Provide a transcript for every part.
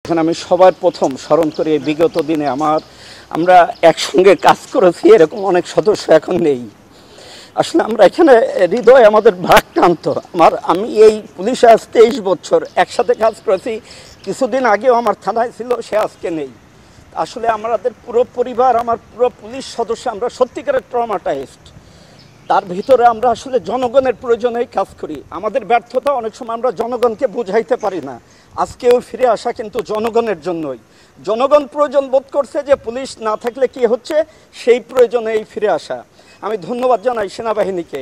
এখন আমি সবার প্রথম স্মরণ করি বিগত দিনে আমরা একসঙ্গে কাজ করেছি এরকম অনেক সদস্য এখন নেই। আসলে আমরা এখানে হৃদয় আমাদের ভারাক্রান্ত। আমি এই পুলিশে আজ 23 বছর একসাথে কাজ করেছি। কিছুদিন আগেও আমার থানায় ছিল, সে আজকে নেই। আসলে আমাদের পুরো পরিবার, আমার পুরো পুলিশ সদস্য, আমরা সত্যিকারের ট্রমাটাইজড। তার ভিতরে আমরা আসলে জনগণের প্রয়োজনেই কাজ করি। আমাদের ব্যর্থতা অনেক সময় আমরা জনগণকে বুঝাইতে পারি না। আজকেও ফিরে আসা কিন্তু জনগণের জন্যই। জনগণ প্রয়োজন বোধ করছে যে পুলিশ না থাকলে কি হচ্ছে, সেই প্রয়োজনেই ফিরে আসা। আমি ধন্যবাদ জানাই সেনাবাহিনীকে।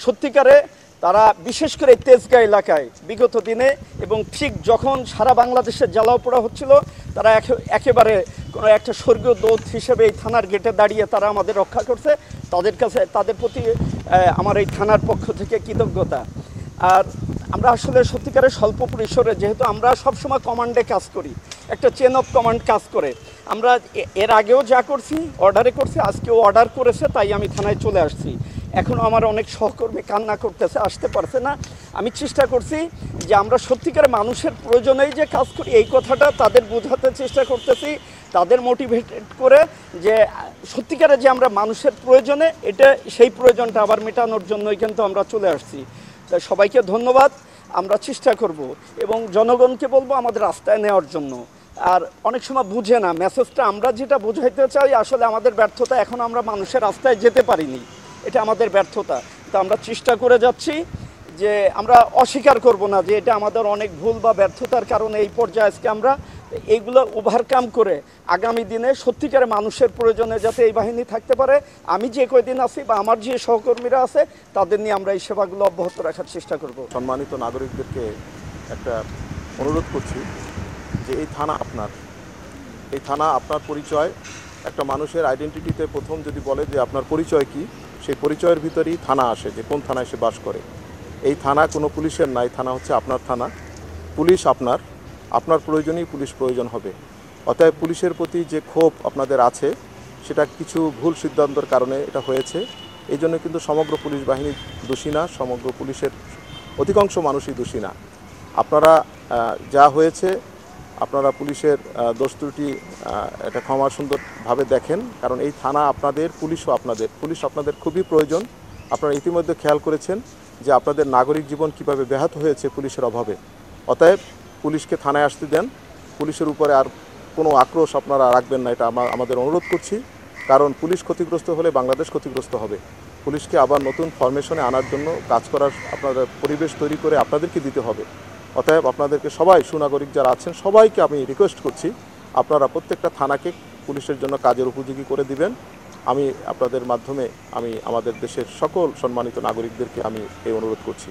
সত্যিকারে তারা বিশেষ করে তেজগাঁ এলাকায় বিগত দিনে এবং ঠিক যখন সারা বাংলাদেশের জ্বালাও পোড়া হচ্ছিল, তারা একেবারে কোনো একটা স্বর্গীয় দূত হিসেবে এই থানার গেটে দাঁড়িয়ে তারা আমাদের রক্ষা করছে। তাদের প্রতি আমার এই থানার পক্ষ থেকে কৃতজ্ঞতা। আর আমরা আসলে সত্যিকারের স্বল্প পরিসরে, যেহেতু আমরা সবসময় কমান্ডে কাজ করি, একটা চেন অফ কমান্ড কাজ করে, আমরা এর আগেও যা করছি অর্ডারে করছি, আজকেও অর্ডার করেছে, তাই আমি থানায় চলে আসছি। এখনও আমার অনেক সহকর্মী কান্না করতেছে, আসতে পারছে না। আমি চেষ্টা করছি যে আমরা সত্যিকারে মানুষের প্রয়োজনেই যে কাজ করি, এই কথাটা তাদের বোঝাতে চেষ্টা করতেছি, তাদের মোটিভেটেড করে যে সত্যিকারে যে আমরা মানুষের প্রয়োজনে, এটা সেই প্রয়োজনটা আবার মেটানোর জন্যই কিন্তু আমরা চলে আসছি। তাই সবাইকে ধন্যবাদ। আমরা চেষ্টা করব এবং জনগণকে বলবো আমাদের রাস্তায় নেওয়ার জন্য। আর অনেক সময় বুঝে না মেসেজটা, আমরা যেটা বোঝাইতে চাই আসলে আমাদের ব্যর্থতা, এখন আমরা মানুষের রাস্তায় যেতে পারিনি, এটা আমাদের ব্যর্থতা। তো আমরা চেষ্টা করে যাচ্ছি যে আমরা অস্বীকার করব না যে এটা আমাদের অনেক ভুল বা ব্যর্থতার কারণে এই পর্যায়ে আজকে আমরা এইগুলো ওভারকাম করে আগামী দিনে সত্যিকারে মানুষের প্রয়োজনে যাতে এই বাহিনী থাকতে পারে, আমি যে কয়দিন আছি বা আমার যে সহকর্মীরা আছে তাদের নিয়ে আমরা এই সেবাগুলো অব্যাহত রাখার চেষ্টা করব। সম্মানিত নাগরিকদেরকে একটা অনুরোধ করছি যে এই থানা আপনার পরিচয়। একটা মানুষের আইডেন্টিটিতে প্রথম যদি বলে যে আপনার পরিচয় কি, সেই পরিচয়ের ভিতরেই থানা আসে, যে কোন থানায় সে বাস করে। এই থানা কোনো পুলিশের নাই, থানা হচ্ছে আপনার থানা। পুলিশ আপনার প্রয়োজনেই পুলিশ প্রয়োজন হবে। অতএব পুলিশের প্রতি যে ক্ষোভ আপনাদের আছে, সেটা কিছু ভুল সিদ্ধান্তের কারণে এটা হয়েছে। এই জন্য কিন্তু সমগ্র পুলিশ বাহিনী দোষী না, সমগ্র পুলিশের অধিকাংশ মানুষই দোষী না। আপনারা যা হয়েছে, আপনারা পুলিশের দোষ ত্রুটি এটা ক্ষমা সুন্দরভাবে দেখেন, কারণ এই থানা আপনাদের, পুলিশ আপনাদের খুবই প্রয়োজন। আপনারা ইতিমধ্যে খেয়াল করেছেন যে আপনাদের নাগরিক জীবন কিভাবে ব্যাহত হয়েছে পুলিশের অভাবে। অতএব পুলিশকে থানায় আসতে দেন। পুলিশের উপরে আর কোনো আক্রোশ আপনারা রাখবেন না, এটা আমাদের অনুরোধ করছি। কারণ পুলিশ ক্ষতিগ্রস্ত হলে বাংলাদেশ ক্ষতিগ্রস্ত হবে। পুলিশকে আবার নতুন ফরমেশনে আনার জন্য কাজ করার আপনাদের পরিবেশ তৈরি করে আপনাদেরকে দিতে হবে। অতএব আপনাদেরকে সবাই, সুনাগরিক যারা আছেন সবাইকে আমি রিকোয়েস্ট করছি, আপনারা প্রত্যেকটা থানাকে পুলিশের জন্য কাজের উপযোগী করে দিবেন। আমি আপনাদের মাধ্যমে আমাদের দেশের সকল সম্মানিত নাগরিকদেরকে আমি এই অনুরোধ করছি।